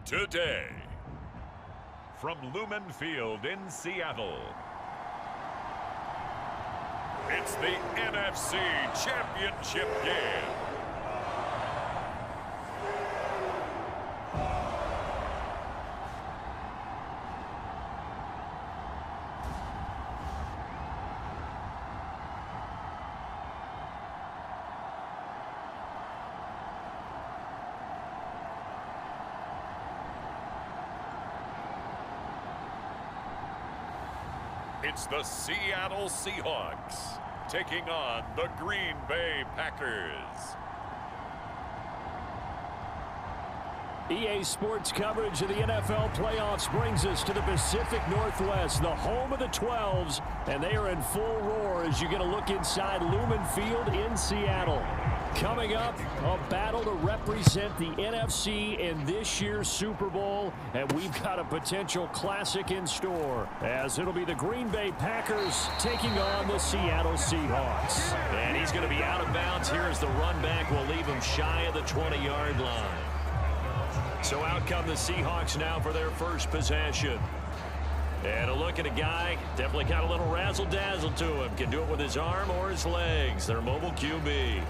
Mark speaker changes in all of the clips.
Speaker 1: today. From Lumen Field in Seattle, it's the NFC Championship game. It's the Seattle Seahawks taking on the Green Bay Packers.
Speaker 2: EA Sports coverage of the NFL playoffs brings us to the Pacific Northwest, the home of the 12s, and they are in full roar as you get a look inside Lumen Field in Seattle. Coming up, a battle to represent the NFC in this year's Super Bowl, and we've got a potential classic in store, as it'll be the Green Bay Packers taking on the Seattle Seahawks.
Speaker 3: And he's going to be out of bounds here as the run back will leave him shy of the 20-yard line. So out come the Seahawks now for their first possession. And a look at a guy, definitely got a little razzle-dazzle to him. Can do it with his arm or his legs. Their mobile QB.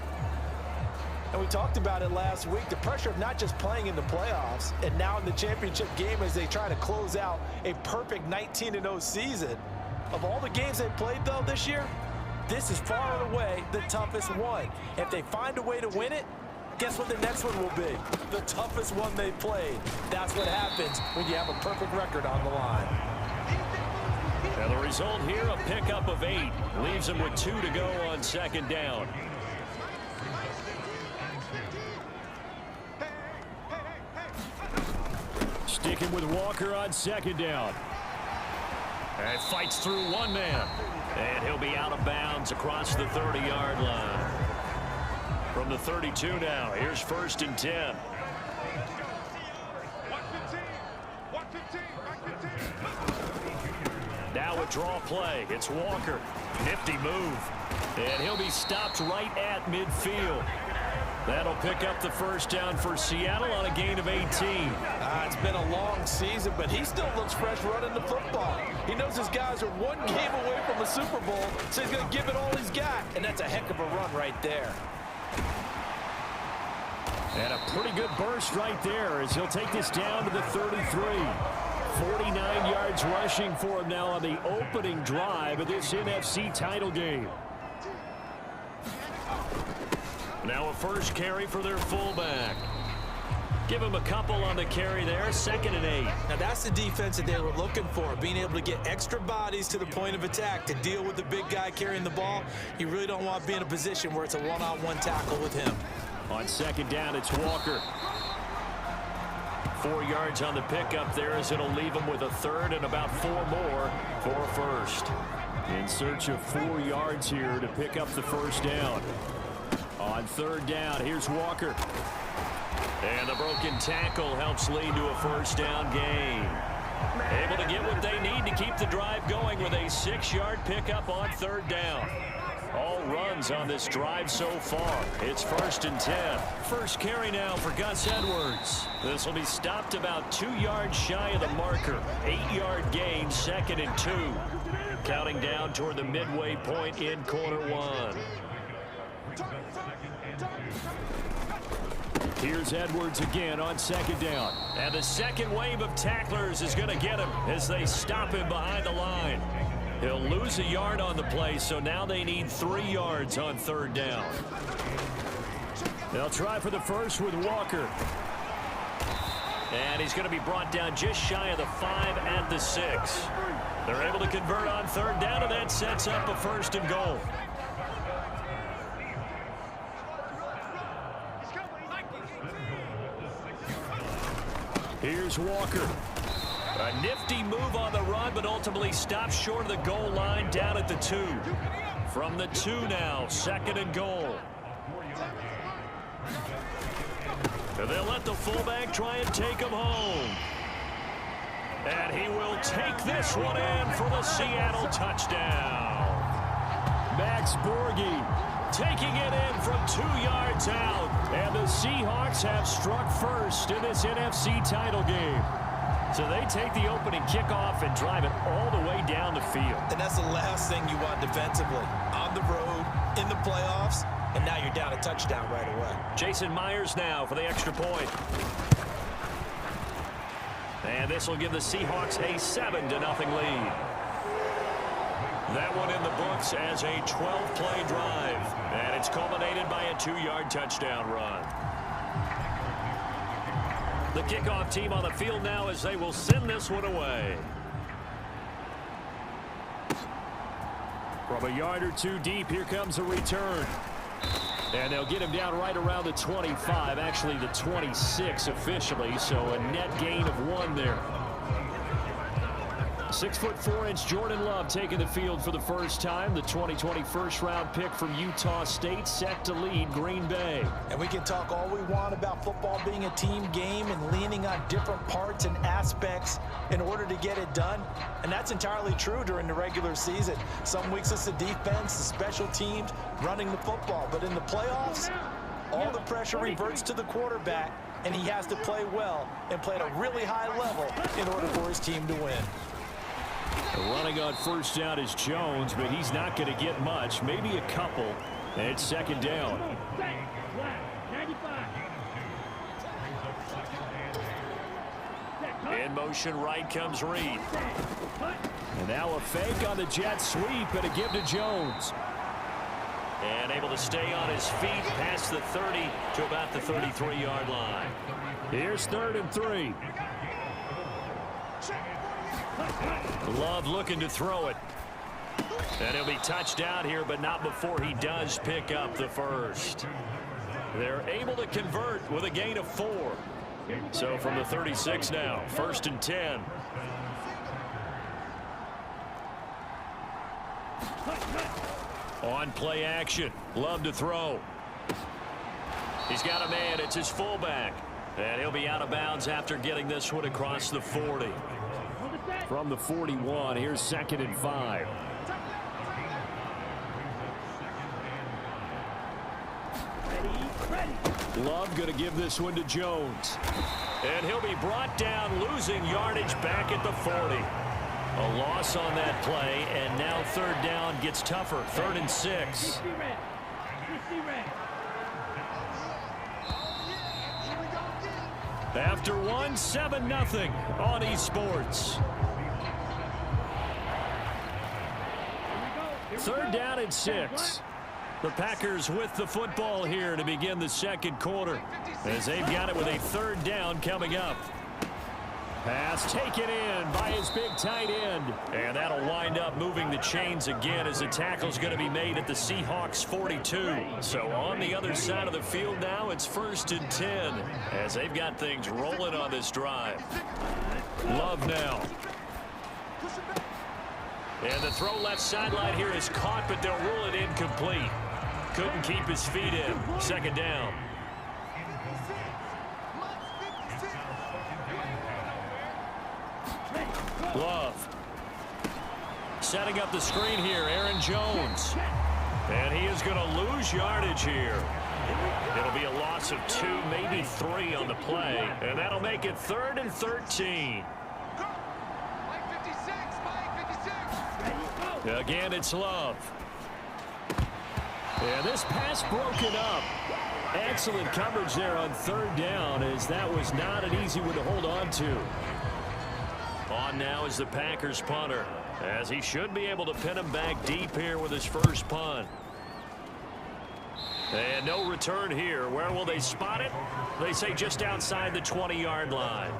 Speaker 4: And we talked about it last week, the pressure of not just playing in the playoffs and now in the championship game as they try to close out a perfect 19-0 season. Of all the games they played, though, this year, this is far and away the toughest one. If they find a way to win it, guess what the next one will be? The toughest one they played. That's what happens when you have a perfect record on the line.
Speaker 3: And the result here, a pickup of 8. Leaves him with 2 to go on second down.
Speaker 2: Sticking with Walker on second down.
Speaker 3: And fights through one man. And he'll be out of bounds across the 30-yard line. From the 32 now, here's 1st and 10. Now a draw play. It's Walker. Nifty move. And he'll be stopped right at midfield. That'll pick up the first down for Seattle on a gain of 18.
Speaker 4: It's been a long season, but he still looks fresh running the football. He knows his guys are one game away from a Super Bowl, so he's going to give it all he's got. And that's a heck of a run right there.
Speaker 2: And a pretty good burst right there as he'll take this down to the 33. 49 yards rushing for him now on the opening drive of this NFC title game.
Speaker 3: Now a first carry for their fullback. Give him a couple on the carry there, 2nd and 8.
Speaker 4: Now that's the defense that they were looking for, being able to get extra bodies to the point of attack to deal with the big guy carrying the ball. You really don't want to be in a position where it's a one-on-one tackle with him.
Speaker 2: On second down, it's Walker.
Speaker 3: 4 yards on the pickup there as it'll leave him with a 3rd and about 4 more for first.
Speaker 2: In search of 4 yards here to pick up the first down. On 3rd down, here's Walker.
Speaker 3: And the broken tackle helps lead to a first down gain. Able to get what they need to keep the drive going with a 6-yard pickup on 3rd down. All runs on this drive so far. It's 1st and 10. First carry now for Gus Edwards. This will be stopped about 2 yards shy of the marker. 8-yard gain, 2nd and 2. Counting down toward the midway point in quarter 1.
Speaker 2: Here's Edwards again on 2nd down.
Speaker 3: And the second wave of tacklers is going to get him as they stop him behind the line. He'll lose a yard on the play, so now they need 3 yards on 3rd down.
Speaker 2: They'll try for the first with Walker.
Speaker 3: And he's going to be brought down just shy of the 5 at the 6. They're able to convert on 3rd down, and that sets up a 1st and goal.
Speaker 2: Here's Walker.
Speaker 3: A nifty move on the run, but ultimately stopped short of the goal line down at the 2. From the 2 now, 2nd and goal. And they'll let the fullback try and take him home. And he will take this one in for the Seattle touchdown.
Speaker 2: Max Borghi taking it in from 2 yards out. And the Seahawks have struck first in this NFC title game. So they take the opening kickoff and drive it all the way down the field.
Speaker 4: And that's the last thing you want defensively. On the road, in the playoffs, and now you're down a touchdown right away.
Speaker 2: Jason Myers now for the extra point. And this will give the Seahawks a 7-0 lead. That one in the books as a 12-play drive. And it's culminated by a 2-yard touchdown run. The kickoff team on the field now as they will send this one away. From a yard or two deep, here comes a return. And they'll get him down right around the 25, actually the 26 officially, so a net gain of 1 there. 6'4" Jordan Love taking the field for the first time. The 2020 first-round pick from Utah State set to lead Green Bay.
Speaker 4: And we can talk all we want about football being a team game and leaning on different parts and aspects in order to get it done. And that's entirely true during the regular season. Some weeks it's the defense, the special teams, running the football. But in the playoffs, all the pressure reverts to the quarterback, and he has to play well and play at a really high level in order for his team to win.
Speaker 2: Running on first down is Jones, but he's not going to get much, maybe a couple. And it's second down. In motion right comes Reed. And now a fake on the jet sweep and a give to Jones. And able to stay on his feet past the 30 to about the 33-yard line. Here's 3rd and 3. Love looking to throw it. And he'll be touched out here, but not before he does pick up the first. They're able to convert with a gain of 4. So from the 36 now, 1st and 10. On play action, Love to throw. He's got a man, it's his fullback. And he'll be out of bounds after getting this one across the 40. From the 41, here's 2nd and 5. Love going to give this one to Jones. And he'll be brought down, losing yardage back at the 40. A loss on that play, and now 3rd down gets tougher. 3rd and 6. After one, 7-0 on eSports. 3rd down and 6. The Packers with the football here to begin the second quarter as they've got it with a 3rd down coming up. Pass taken in by his big tight end. And that'll wind up moving the chains again as the tackle's going to be made at the Seahawks 42. So on the other side of the field now, it's 1st and 10 as they've got things rolling on this drive. Love now. And the throw left sideline here is caught, but they'll rule it incomplete. Couldn't keep his feet in. 2nd down. Love. Setting up the screen here, Aaron Jones. And he is going to lose yardage here. It'll be a loss of 2, maybe 3 on the play. And that'll make it 3rd and 13. Again, it's Love. And this pass broken up. Excellent coverage there on 3rd down, as that was not an easy one to hold on to. On now is the Packers punter, as he should be able to pin him back deep here with his first punt. And no return here. Where will they spot it? They say just outside the 20-yard line.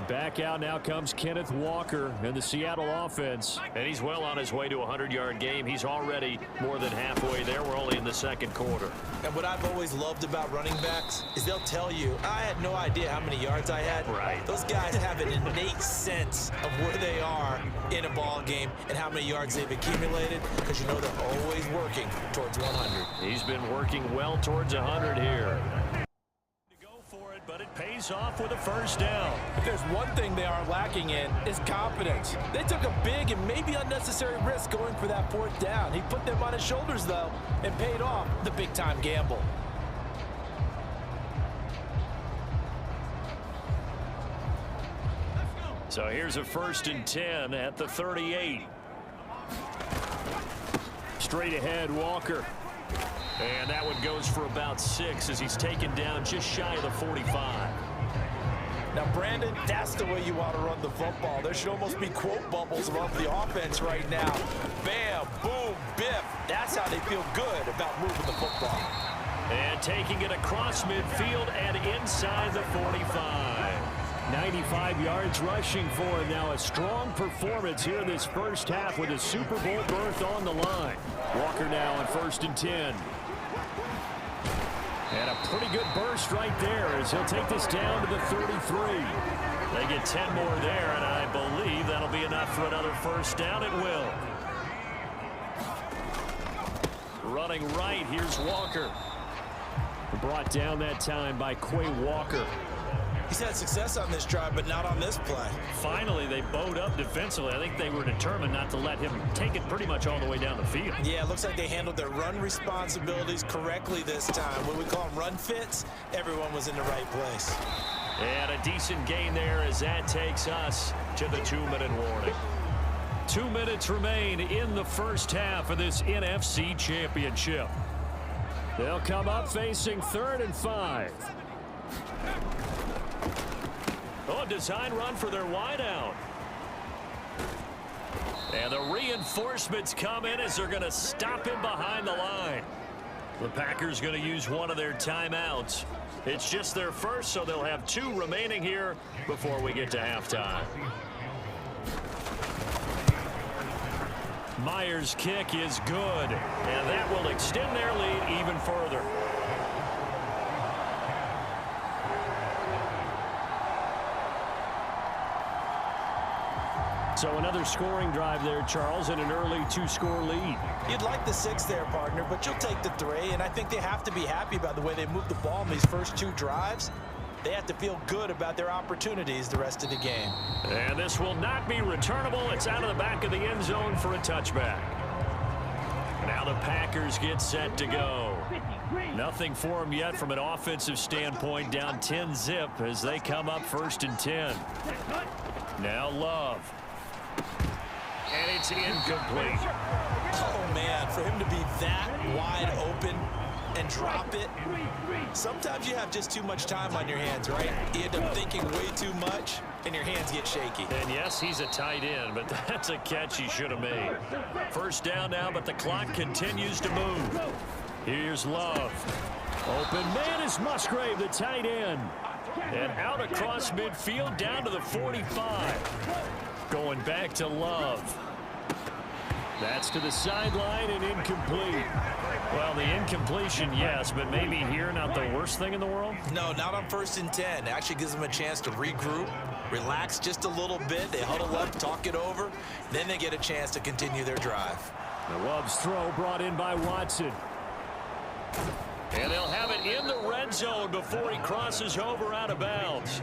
Speaker 2: Back out now comes Kenneth Walker in the Seattle offense. And he's well on his way to a 100-yard game. He's already more than halfway there. We're only in the second quarter.
Speaker 4: And what I've always loved about running backs is they'll tell you, I had no idea how many yards I had.
Speaker 2: Right.
Speaker 4: Those guys have an innate sense of where they are in a ball game and how many yards they've accumulated, because you know they're always working towards 100.
Speaker 2: He's been working well towards 100 here. To go for it, but it pays.
Speaker 3: pays off with a first down.
Speaker 4: If there's one thing they are lacking in, is confidence. They took a big and maybe unnecessary risk going for that fourth down. He put them on his shoulders, though, and paid off the big-time gamble.
Speaker 3: So here's a 1st and 10 at the 38.
Speaker 2: Straight ahead, Walker.
Speaker 3: And that one goes for about 6 as he's taken down just shy of the 45.
Speaker 4: Now, Brandon, that's the way you want to run the football. There should almost be quote bubbles above the offense right now. Bam, boom, biff. That's how they feel good about moving the football.
Speaker 3: And taking it across midfield and inside the 45.
Speaker 2: 95 yards rushing for him. Now a strong performance here in this first half with a Super Bowl berth on the line. Walker now on 1st and 10. And a pretty good burst right there as he'll take this down to the 33.
Speaker 3: They get 10 more there, and I believe that'll be enough for another first down. It will. Running right, here's Walker.
Speaker 2: Brought down that time by Quay Walker.
Speaker 4: He's had success on this drive, but not on this play.
Speaker 3: Finally, they bowed up defensively. I think they were determined not to let him take it pretty much all the way down the field.
Speaker 4: Yeah, it looks like they handled their run responsibilities correctly this time. When we call them run fits, everyone was in the right place.
Speaker 3: And a decent gain there as that takes us to the 2-minute warning. 2 minutes remain in the first half of this NFC Championship.
Speaker 2: They'll come up facing 3rd and 5.
Speaker 3: Oh, design run for their wideout. And the reinforcements come in as they're going to stop him behind the line. The Packers going to use one of their timeouts. It's just their first, so they'll have 2 remaining here before we get to halftime. Myers' kick is good, and that will extend their lead even further.
Speaker 2: So another scoring drive there, Charles, and an early 2-score lead.
Speaker 4: You'd like the 6 there, partner, but you'll take the 3, and I think they have to be happy about the way they moved the ball in these first 2 drives. They have to feel good about their opportunities the rest of the game.
Speaker 3: And this will not be returnable. It's out of the back of the end zone for a touchback. Now the Packers get set to go. Nothing for them yet from an offensive standpoint, down 10-zip as they come up 1st and 10. Now Love. And it's incomplete.
Speaker 4: Oh, man, for him to be that wide open and drop it. Sometimes you have just too much time on your hands, right? You end up thinking way too much, and your hands get shaky.
Speaker 3: And yes, he's a tight end, but that's a catch he should have made. First down now, but the clock continues to move. Here's Love.
Speaker 2: Open man is Musgrave, the tight end.
Speaker 3: And out across midfield down to the 45. Going back to Love.
Speaker 2: That's to the sideline and incomplete.
Speaker 3: Well, the incompletion, yes, but maybe here not the worst thing in the world?
Speaker 4: No, not on 1st and 10. It actually gives them a chance to regroup, relax just a little bit. They huddle up, talk it over. Then they get a chance to continue their drive.
Speaker 2: The Love's throw brought in by Watson.
Speaker 3: And they'll have it in the red zone before he crosses over out of bounds.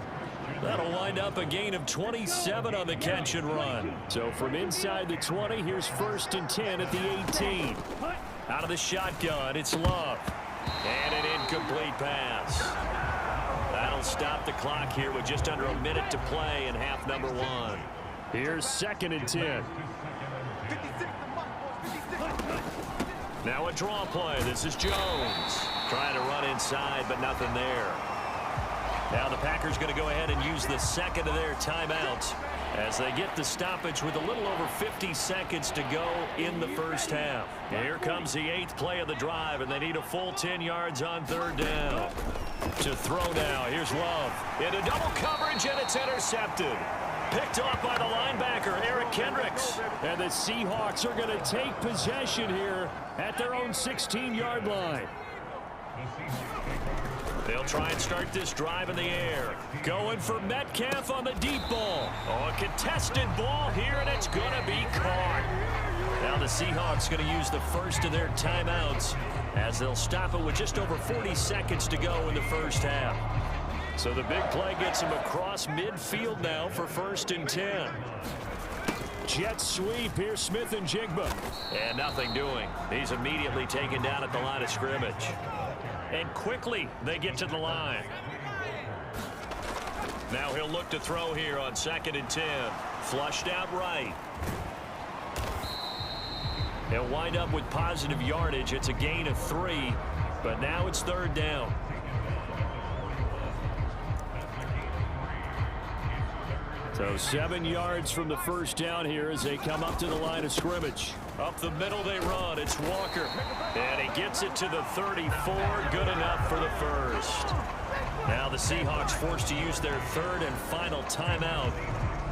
Speaker 3: That'll wind up a gain of 27 on the catch and run.
Speaker 2: So from inside the 20, here's 1st and 10 at the 18.
Speaker 3: Out of the shotgun, it's Love. And an incomplete pass. That'll stop the clock here with just under a minute to play in half number 1.
Speaker 2: Here's 2nd and 10.
Speaker 3: Now a draw play. This is Jones. Trying to run inside, but nothing there. Now the Packers going to go ahead and use the 2nd of their timeouts as they get the stoppage with a little over 50 seconds to go in the first half. Here comes the 8th play of the drive, and they need a full 10 yards on 3rd down. To throw now, here's Love. Into double coverage, and it's intercepted. Picked off by the linebacker, Eric Kendricks.
Speaker 2: And the Seahawks are going to take possession here at their own 16-yard line.
Speaker 3: They'll try and start this drive in the air. Going for Metcalf on the deep ball. Oh, a contested ball here, and it's going to be caught. Now the Seahawks going to use the 1st of their timeouts as they'll stop it with just over 40 seconds to go in the first half. So the big play gets him across midfield now for 1st and 10.
Speaker 2: Jet sweep here, Smith and Jigba.
Speaker 3: And nothing doing. He's immediately taken down at the line of scrimmage. And quickly they get to the line. Now he'll look to throw here on 2nd and 10. Flushed out right. He'll wind up with positive yardage. It's a gain of 3, but now it's 3rd down.
Speaker 2: So 7 yards from the 1st down here as they come up to the line of scrimmage.
Speaker 3: Up the middle they run. It's Walker. And he gets it to the 34. Good enough for the 1st. Now the Seahawks forced to use their 3rd and final timeout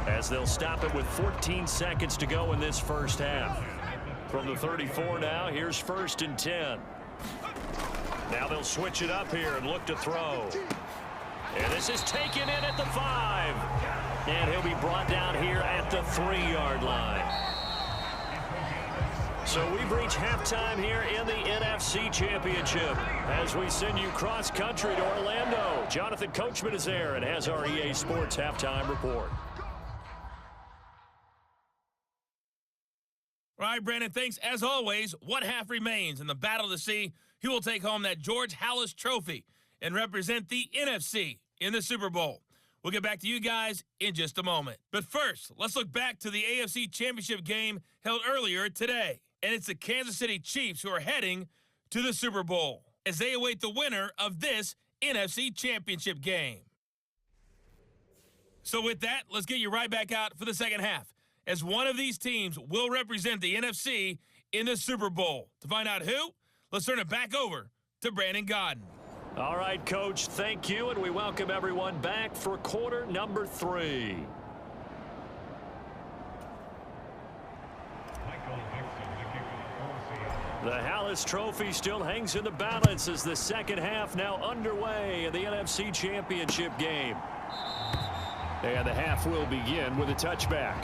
Speaker 3: as they'll stop it with 14 seconds to go in this 1st half. From the 34 now, here's 1st and 10. Now they'll switch it up here and look to throw. And this is taken in at the 5. And he'll be brought down here at the 3-yard line. So we've reached halftime here in the NFC Championship as we send you cross-country to Orlando. Jonathan Coachman is there and has our EA Sports halftime report.
Speaker 5: All right, Brandon, thanks. As always, one half remains in the battle to see who will take home that George Halas Trophy and represent the NFC in the Super Bowl. We'll get back to you guys in just a moment. But first, let's look back to the AFC Championship game held earlier today. And it's the Kansas City Chiefs who are heading to the Super Bowl as they await the winner of this NFC Championship game. So with that, let's get you right back out for the second half, as one of these teams will represent the NFC in the Super Bowl. To find out who, let's turn it back over to Brandon Godden.
Speaker 3: All right, Coach, thank you, and we welcome everyone back for quarter number 3. The Halas Trophy still hangs in the balance as the second half now underway in the NFC Championship game.
Speaker 2: And the half will begin with a touchback.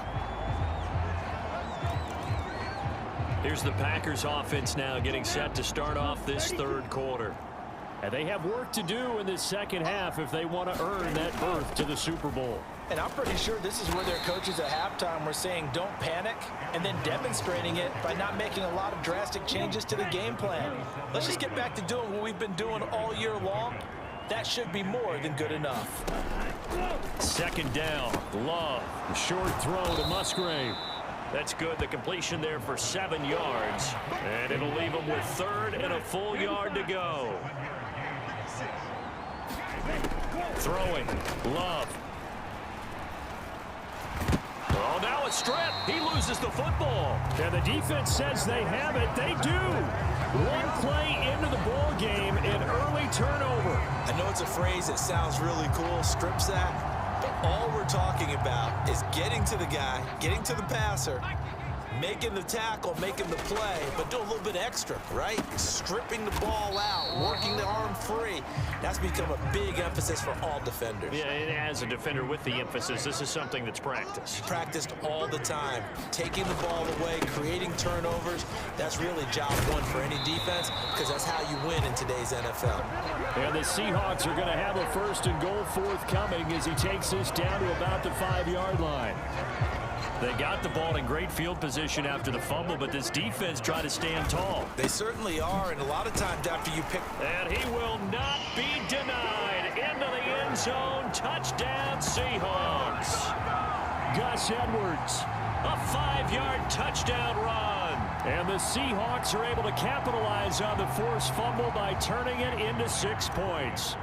Speaker 3: Here's the Packers offense now getting set to start off this 3rd quarter.
Speaker 2: And they have work to do in this second half if they want to earn that berth to the Super Bowl.
Speaker 4: And I'm pretty sure this is where their coaches at halftime were saying don't panic, and then demonstrating it by not making a lot of drastic changes to the game plan. Let's just get back to doing what we've been doing all year long. That should be more than good enough.
Speaker 3: 2nd down. Love.
Speaker 2: The short throw to Musgrave.
Speaker 3: That's good. The completion there for 7 yards. And it'll leave them with 3rd and a full yard to go. Throwing. Love. Oh, now a strip. He loses the football.
Speaker 2: And the defense says they have it. They do. One play into the ball game, an early turnover.
Speaker 4: I know it's a phrase that sounds really cool, strip sack, but all we're talking about is getting to the guy, getting to the passer, making the tackle, making the play, but do a little bit extra, right? Stripping the ball out, working the arm free. That's become a big emphasis for all defenders.
Speaker 3: Yeah, and as a defender with the emphasis, this is something that's practiced.
Speaker 4: Practiced all the time. Taking the ball away, creating turnovers, that's really job one for any defense because that's how you win in today's NFL.
Speaker 2: And the Seahawks are going to have a 1st and goal forthcoming as he takes this down to about the 5-yard line.
Speaker 3: They got the ball in great field position after the fumble, but this defense tried to stand tall.
Speaker 4: They certainly are, and a lot of times after you pick...
Speaker 3: And he will not be denied. Into the end zone. Touchdown, Seahawks.
Speaker 2: Gus Edwards.
Speaker 3: A 5-yard touchdown run.
Speaker 2: And the Seahawks are able to capitalize on the forced fumble by turning it into 6 points.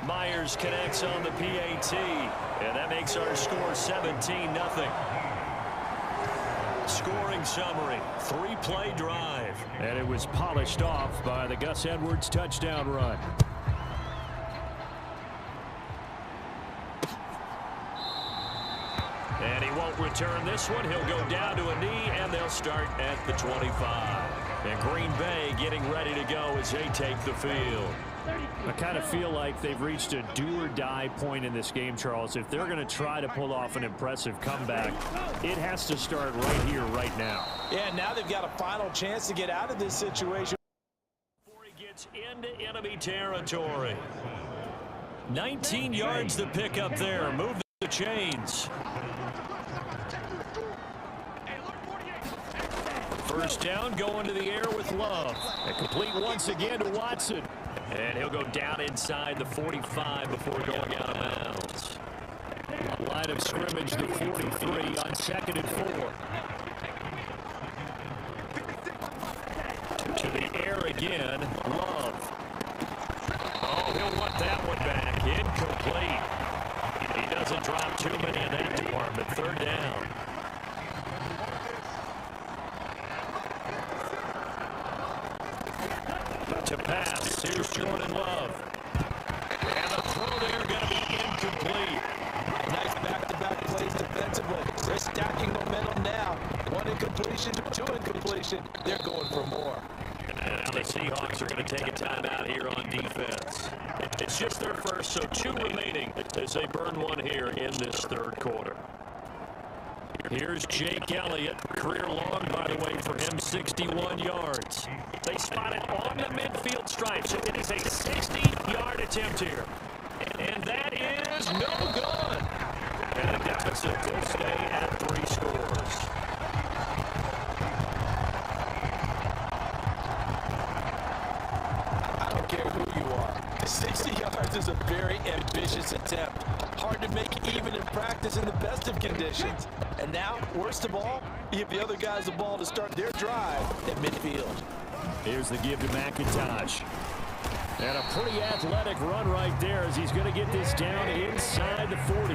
Speaker 3: Myers connects on the PAT, and that makes our score 17-0. Scoring summary, 3-play drive.
Speaker 2: And it was polished off by the Gus Edwards touchdown run.
Speaker 3: And he won't return this one. He'll go down to a knee, and they'll start at the 25. And Green Bay getting ready to go as they take the field.
Speaker 2: I kind of feel like they've reached a do-or-die point in this game, Charles. If they're going to try to pull off an impressive comeback, it has to start right here, right now.
Speaker 4: Yeah, now they've got a final chance to get out of this situation.
Speaker 3: Before he into enemy territory. 19 yards to pick up there. Move the chains. First down, going to the air with Love.
Speaker 2: And complete once again to Watson.
Speaker 3: And he'll go down inside the 45 before going out of bounds.
Speaker 2: Line of scrimmage, the 43 on 2nd and 4.
Speaker 3: To the air again, Love. Oh, he'll want that one back. Incomplete. He doesn't drop too many in that department. Third down. To pass. Here's Jordan Love. And the throw there going to be incomplete.
Speaker 4: Nice back-to-back plays defensively. They're stacking momentum now. One incompletion, two incompletion. They're going for more.
Speaker 3: And now the Seahawks are going to take a timeout here on defense. It's just their first, so 2 remaining as they burn one here in this third quarter. Here's Jake Elliott. Career long, by the way, for him, 61 yards. They spot it on the midfield stripe, so it is a 60-yard attempt here. And that is no good. And the deficit will stay at 3 scores.
Speaker 4: I don't care who you are. 60 yards is a very ambitious attempt. Hard to make even in practice in the best of conditions. And now, worst of all, you give the other guys the ball to start their drive at midfield.
Speaker 2: Here's the give to McIntosh. And a pretty athletic run right there as he's going to get this down inside the 40.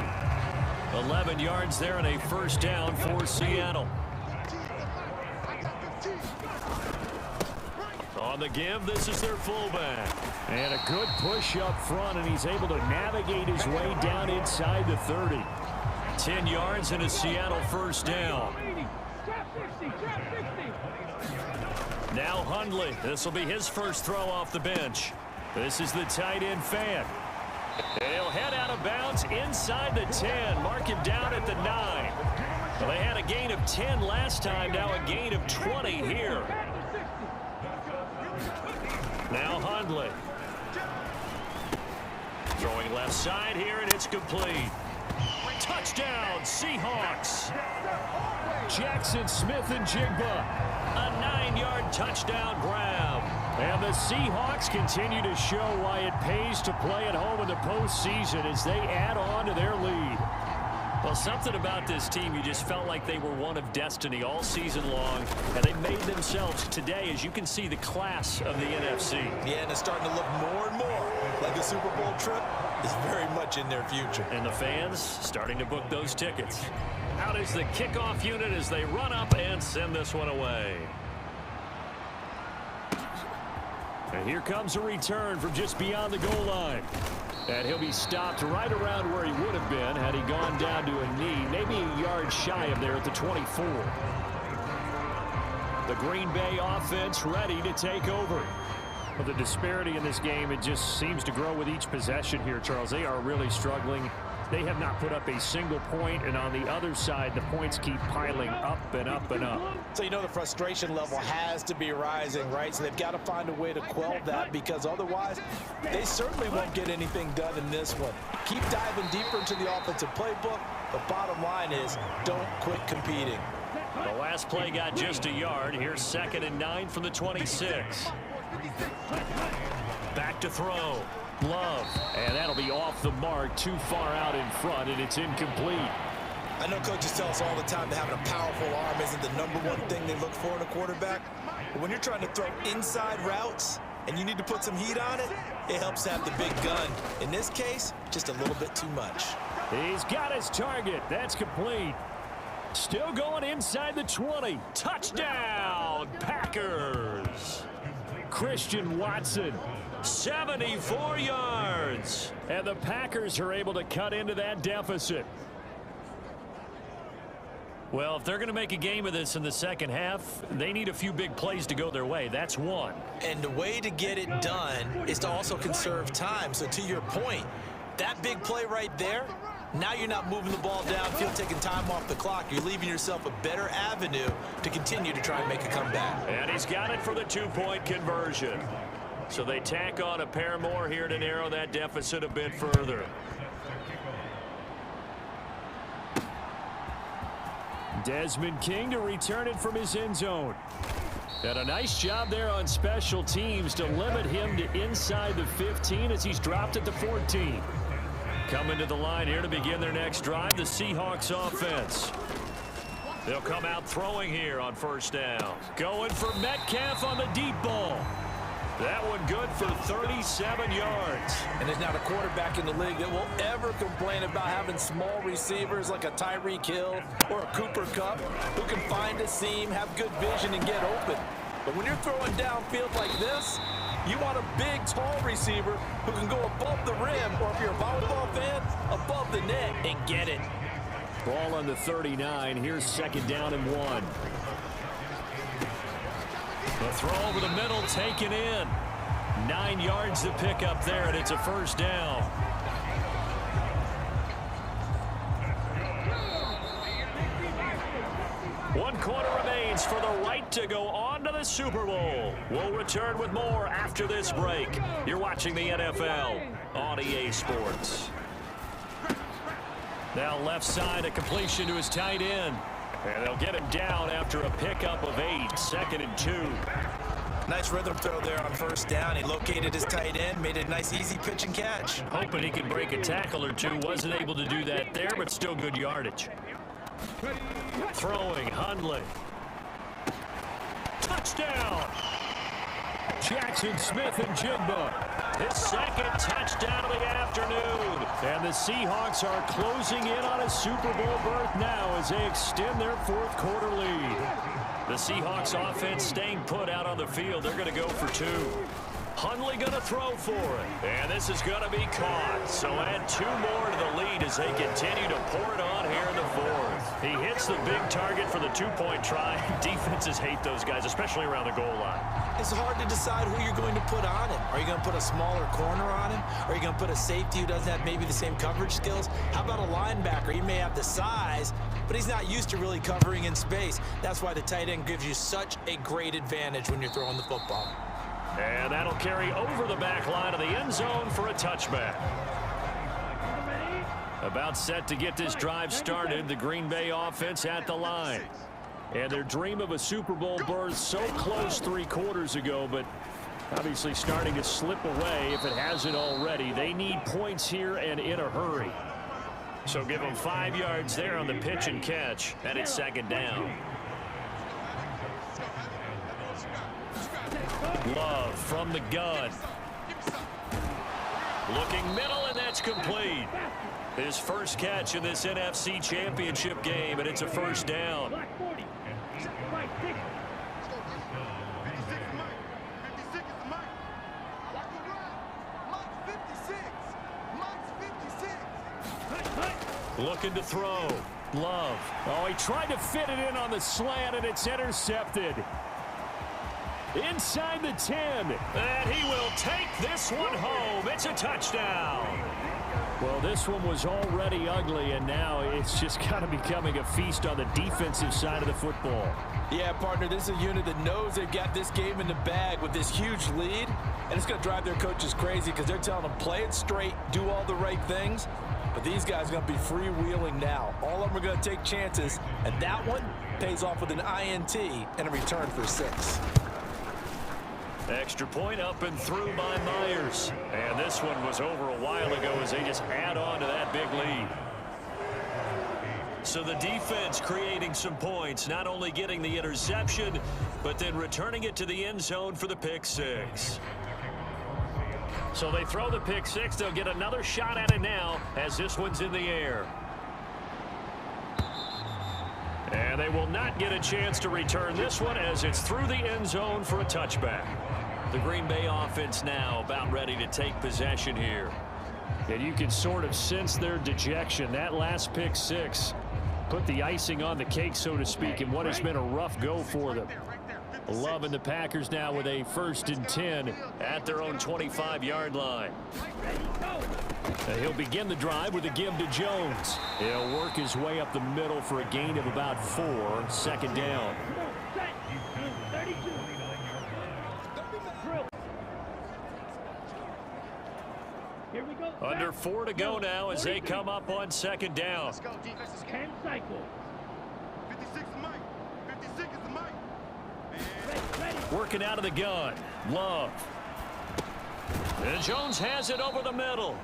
Speaker 3: 11 yards there and a first down for Seattle. On the give, this is their fullback.
Speaker 2: And a good push up front, and he's able to navigate his way down inside the 30.
Speaker 3: 10 yards and a Seattle first down. Now Hundley. This will be his first throw off the bench. This is the tight end Fan. He'll head out of bounds inside the 10. Mark him down at the 9. Well, they had a gain of 10 last time. Now a gain of 20 here. Now Hundley. Throwing left side here, and it's complete. Touchdown, Seahawks.
Speaker 2: Jackson Smith and Jigba.
Speaker 3: A 9-yard touchdown grab.
Speaker 2: And the Seahawks continue to show why it pays to play at home in the postseason as they add on to their lead.
Speaker 3: Well, something about this team, you just felt like they were one of destiny all season long, and they made themselves today, as you can see, the class of the NFC.
Speaker 4: Yeah, and it's starting to look more and more like a Super Bowl trip is very much in their future.
Speaker 3: And the fans starting to book those tickets. Out is the kickoff unit as they run up and send this one away.
Speaker 2: And here comes a return from just beyond the goal line. And he'll be stopped right around where he would have been had he gone down to a knee, maybe a yard shy of there at the 24. The Green Bay offense ready to take over. Well, the disparity in this game, it just seems to grow with each possession here, Charles. They are really struggling. They have not put up a single point, and on the other side, the points keep piling up and up and up.
Speaker 4: So you know the frustration level has to be rising, right? So they've got to find a way to quell that, because otherwise they certainly won't get anything done in this one. Keep diving deeper into the offensive playbook. The bottom line is don't quit competing.
Speaker 3: The last play got just a yard. Here's 2nd and 9 from the 26. Back to throw. Love.
Speaker 2: And that'll be off the mark, too far out in front, and it's incomplete.
Speaker 4: I know coaches tell us all the time that having a powerful arm isn't the #1 thing they look for in a quarterback. But when you're trying to throw inside routes and you need to put some heat on it, it helps to have the big gun. In this case, just a little bit too much.
Speaker 2: He's got his target. That's complete. Still going inside the 20. Touchdown, Packers. Christian Watson.
Speaker 3: 74 yards.
Speaker 2: And the Packers are able to cut into that deficit.
Speaker 3: Well, if they're going to make a game of this in the second half, they need a few big plays to go their way. That's one.
Speaker 4: And the way to get it done is to also conserve time. So to your point, that big play right there, now you're not moving the ball downfield, taking time off the clock. You're leaving yourself a better avenue to continue to try and make a comeback.
Speaker 3: And he's got it for the 2-point conversion. So they tack on a pair more here to narrow that deficit a bit further.
Speaker 2: Desmond King to return it from his end zone. And a nice job there on special teams to limit him to inside the 15 as he's dropped at the 14. Coming to the line here to begin their next drive, the Seahawks offense. They'll come out throwing here on first down. Going for Metcalf on the deep ball. That one good for 37 yards.
Speaker 4: And there's not a quarterback in the league that will ever complain about having small receivers like a Tyreek Hill or a Cooper Kupp who can find a seam, have good vision, and get open. But when you're throwing downfield like this, you want a big, tall receiver who can go above the rim, or if you're a volleyball fan, above the net and get it.
Speaker 2: Ball on the 39. Here's second down and 1.
Speaker 3: The throw over the middle taken in. 9 yards to pick up there, and it's a first down. One quarter remains for the right to go on to the Super Bowl. We'll return with more after this break. You're watching the NFL on EA Sports. Now left side, a completion to his tight end. And they'll get him down after a pickup of 8, 2nd and 2.
Speaker 4: Nice rhythm throw there on first down. He located his tight end, made a nice easy pitch and catch.
Speaker 3: Hoping he could break a tackle or two. Wasn't able to do that there, but still good yardage. Throwing, Hundley. Touchdown!
Speaker 2: Jackson Smith and Jigba.
Speaker 3: His second touchdown of the afternoon.
Speaker 2: And the Seahawks are closing in on a Super Bowl berth now as they extend their fourth quarter lead.
Speaker 3: The Seahawks offense staying put out on the field. They're going to go for 2. Hundley going to throw for it. And this is going to be caught. So add 2 more to the lead as they continue to pour it on here in the 4th. He hits the big target for the 2-point try. Defenses hate those guys, especially around the goal line.
Speaker 4: It's hard to decide who you're going to put on him. Are you going to put a smaller corner on him? Are you going to put a safety who doesn't have maybe the same coverage skills? How about a linebacker? He may have the size, but he's not used to really covering in space. That's why the tight end gives you such a great advantage when you're throwing the football.
Speaker 3: And that'll carry over the back line of the end zone for a touchback. About set to get this drive started, the Green Bay offense at the line. And their dream of a Super Bowl berth so close 3 quarters ago, but obviously starting to slip away if it hasn't already. They need points here and in a hurry. So give them 5 yards there on the pitch and catch, and it's second down. Love from the gun. Looking middle, and that's complete. His first catch in this NFC Championship game, and it's a first down. Looking to throw. Love.
Speaker 2: Oh, he tried to fit it in on the slant, and it's intercepted. Inside the 10.
Speaker 3: And he will take this one home. It's a touchdown.
Speaker 2: Well, this one was already ugly, and now it's just kind of becoming a feast on the defensive side of the football.
Speaker 4: Yeah, partner, this is a unit that knows they've got this game in the bag with this huge lead, and it's going to drive their coaches crazy because they're telling them play it straight, do all the right things. But these guys are going to be freewheeling now. All of them are going to take chances, and that one pays off with an INT and a return for 6.
Speaker 3: Extra point up and through by Myers. And this one was over a while ago as they just add on to that big lead. So the defense creating some points, not only getting the interception, but then returning it to the end zone for the pick 6. So they throw the pick 6. They'll get another shot at it now as this one's in the air. And they will not get a chance to return this one as it's through the end zone for a touchback. The Green Bay offense now about ready to take possession here.
Speaker 2: And you can sort of sense their dejection. That last pick 6 put the icing on the cake, so to speak, in what has been a rough go for them. Love and the Packers now with a 1st and 10
Speaker 3: at their own 25-yard line.
Speaker 2: He'll begin the drive with a give to Jones. He'll work his way up the middle for a gain of about 4. Second down.
Speaker 3: Under 4 to go now as they come up on second down.
Speaker 6: 10 cycles. 56 is Mike. 56 is Mike.
Speaker 3: Working out of the gun. Love. And Jones has it over the middle.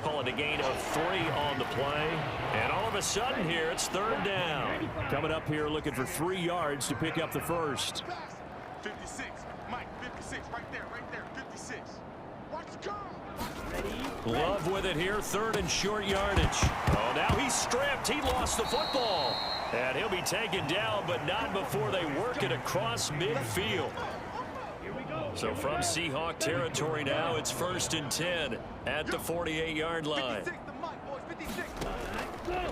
Speaker 3: Call it a gain of 3 on the play. And all of a sudden here, it's third down.
Speaker 2: Coming up here looking for 3 yards to pick up the first.
Speaker 6: 56. Mike, 56. Right there, 56. Watch go.
Speaker 3: Love with it here, third and short yardage. Oh, now he's stripped. He lost the football. And he'll be taken down, but not before they work it across midfield. So from Seahawk territory now, it's 1st and 10 at the 48-yard line.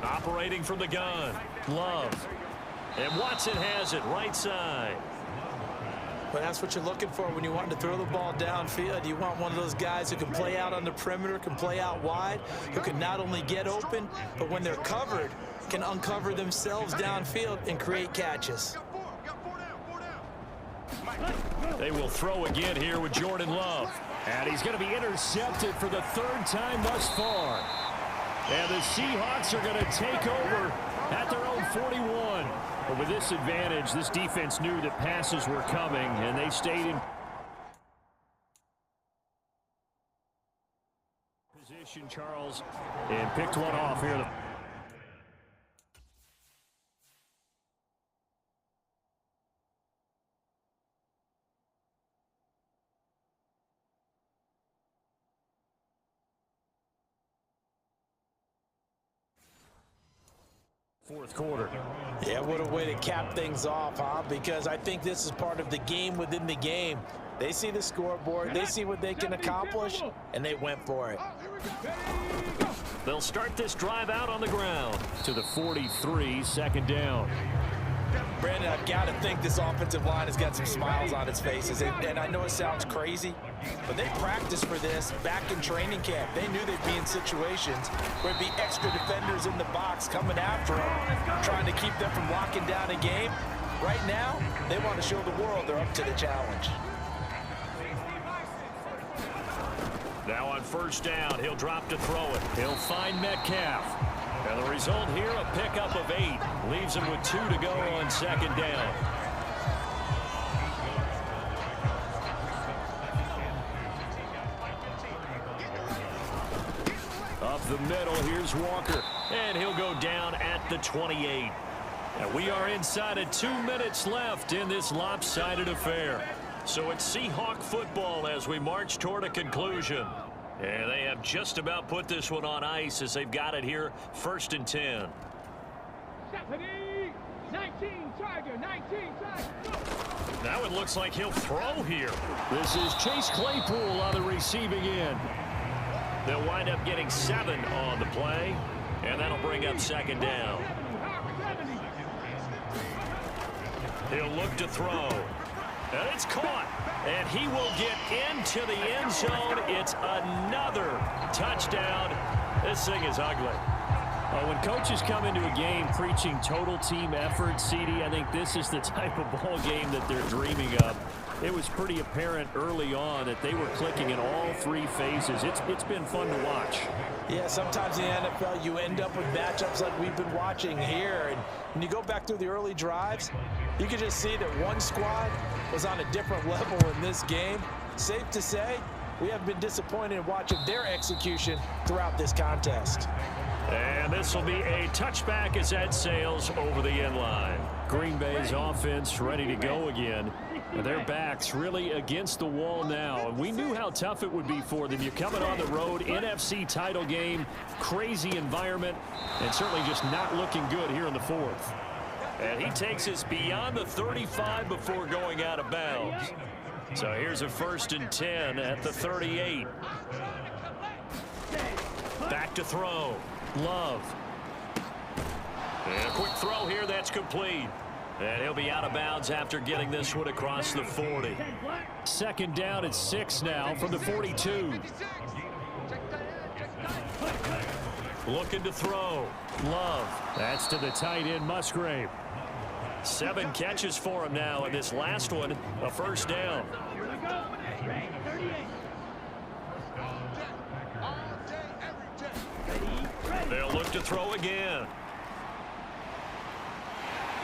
Speaker 3: Operating from the gun, Love. And Watson has it right side.
Speaker 4: But that's what you're looking for when you want to throw the ball downfield. You want one of those guys who can play out on the perimeter, can play out wide, who can not only get open, but when they're covered, can uncover themselves downfield and create catches.
Speaker 3: They will throw again here with Jordan Love.
Speaker 2: And he's going to be intercepted for the 3rd time thus far. And the Seahawks are going to take over at their own 41. But with this advantage, this defense knew that passes were coming, and they stayed in position, Charles, and picked one off here. Fourth quarter.
Speaker 4: Yeah, what a way to cap things off, huh? Because I think this is part of the game within the game. They see the scoreboard, they see what they can accomplish, and they went for it.
Speaker 3: They'll start this drive out on the ground.
Speaker 2: To the 43, 2nd down.
Speaker 4: Brandon, I've got to think this offensive line has got some smiles on its faces. And I know it sounds crazy, but they practiced for this back in training camp. They knew they'd be in situations where there'd be extra defenders in the box coming after them, trying to keep them from locking down a game. Right now, they want to show the world they're up to the challenge.
Speaker 3: Now on 1st down, he'll drop to throw it. He'll find Metcalf. And the result here, a pickup of 8. Leaves him with 2 to go on 2nd down. Up the middle, here's Walker. And he'll go down at the 28. And we are inside of 2 minutes left in this lopsided affair. So it's Seahawk football as we march toward a conclusion. And they have just about put this one on ice as they've got it here, 1st and 10.
Speaker 6: 19, Tiger, 19, Tiger.
Speaker 3: Now it looks like he'll throw here.
Speaker 2: This is Chase Claypool on the receiving end.
Speaker 3: They'll wind up getting 7 on the play, and that'll bring up 2nd down. He'll look to throw. And it's caught. And he will get into the end zone. It's another touchdown. This thing is ugly.
Speaker 2: When coaches come into a game preaching total team effort, CD, I think this is the type of ball game that they're dreaming of. It was pretty apparent early on that they were clicking in all 3 phases. It's been fun to watch.
Speaker 4: Yeah, sometimes in the NFL you end up with matchups like we've been watching here. And when you go back through the early drives, you can just see that one squad was on a different level in this game. Safe to say, we have been disappointed in watching their execution throughout this contest.
Speaker 3: And this will be a touchback as that sails over the end line.
Speaker 2: Green Bay's offense ready to go again. Their backs really against the wall now. And we knew how tough it would be for them. You're coming on the road, NFC title game, crazy environment, and certainly just not looking good here in the 4th.
Speaker 3: And he takes us beyond the 35 before going out of bounds. So here's a 1st and 10 at the 38. Back to throw. Love. And a quick throw here, that's complete. And he'll be out of bounds after getting this one across the 40.
Speaker 2: 2nd down at 6 now from the 42.
Speaker 3: Looking to throw. Love.
Speaker 2: That's to the tight end, Musgrave.
Speaker 3: 7 catches for him now, and this last one, a 1st down. to throw again.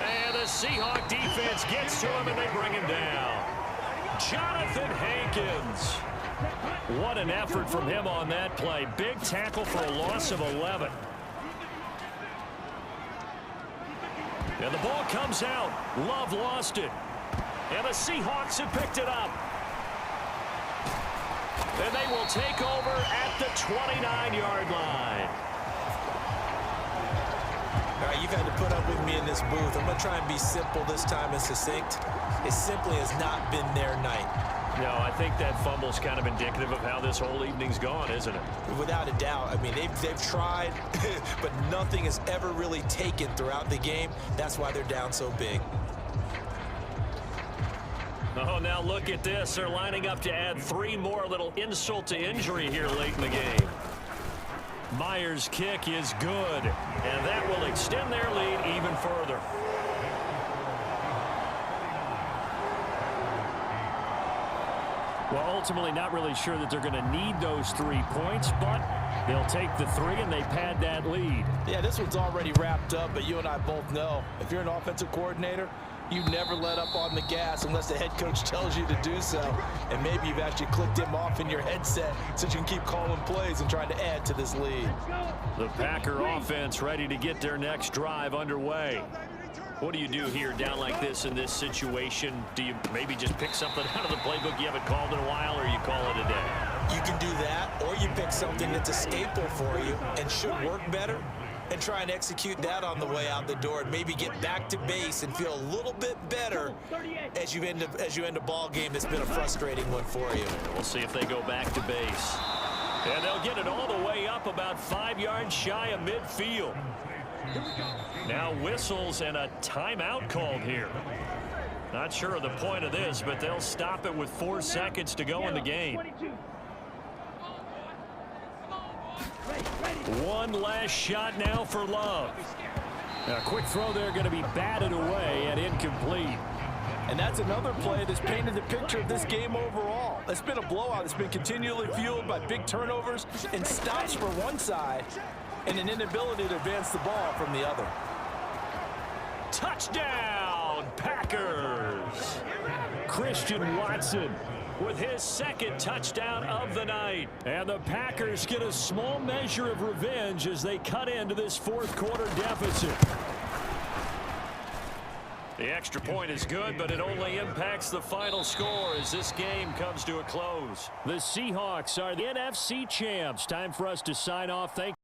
Speaker 3: And the Seahawk defense gets to him, and they bring him down. Jonathan Hankins. What an effort from him on that play. Big tackle for a loss of 11. And the ball comes out. Love lost it. And the Seahawks have picked it up. And they will take over at the 29-yard line.
Speaker 4: All right, you've had to put up with me in this booth. I'm going to try and be simple this time and succinct. It simply has not been their night.
Speaker 3: No, I think that fumble's kind of indicative of how this whole evening's gone, isn't it?
Speaker 4: Without a doubt. I mean, they've tried, but nothing has ever really taken throughout the game. That's why they're down so big.
Speaker 3: Oh, now look at this. They're lining up to add 3 more. Little insult to injury here late in the game. Myers' kick is good, and that will extend their lead even further.
Speaker 2: Well, ultimately not really sure that they're going to need those 3 points, but they'll take the 3 and they pad that lead.
Speaker 4: Yeah, this one's already wrapped up, but you and I both know if you're an offensive coordinator, you never let up on the gas unless the head coach tells you to do so. And maybe you've actually clicked him off in your headset so you can keep calling plays and trying to add to this lead.
Speaker 3: The Packer offense ready to get their next drive underway. What do you do here down like this in this situation? Do you maybe just pick something out of the playbook you haven't called in a while, or you call it a day?
Speaker 4: You can do that, or you pick something that's a staple for you and should work better and try and execute that on the way out the door and maybe get back to base and feel a little bit better as you end a ball game that's been a frustrating one for you.
Speaker 3: We'll see if they go back to base. And they'll get it all the way up about 5 yards shy of midfield. Now whistles and a timeout called here. Not sure of the point of this, but they'll stop it with 4 seconds to go in the game. One last shot now for Love.
Speaker 2: A quick throw there going to be batted away and incomplete.
Speaker 4: And that's another play that's painted the picture of this game overall. It's been a blowout. It's been continually fueled by big turnovers and stops for one side and an inability to advance the ball from the other.
Speaker 3: Touchdown, Packers!
Speaker 2: Christian Watson
Speaker 3: with his 2nd touchdown of the night.
Speaker 2: And the Packers get a small measure of revenge as they cut into this 4th quarter deficit.
Speaker 3: The extra point is good, but it only impacts the final score as this game comes to a close.
Speaker 2: The Seahawks are the NFC champs. Time for us to sign off. Thank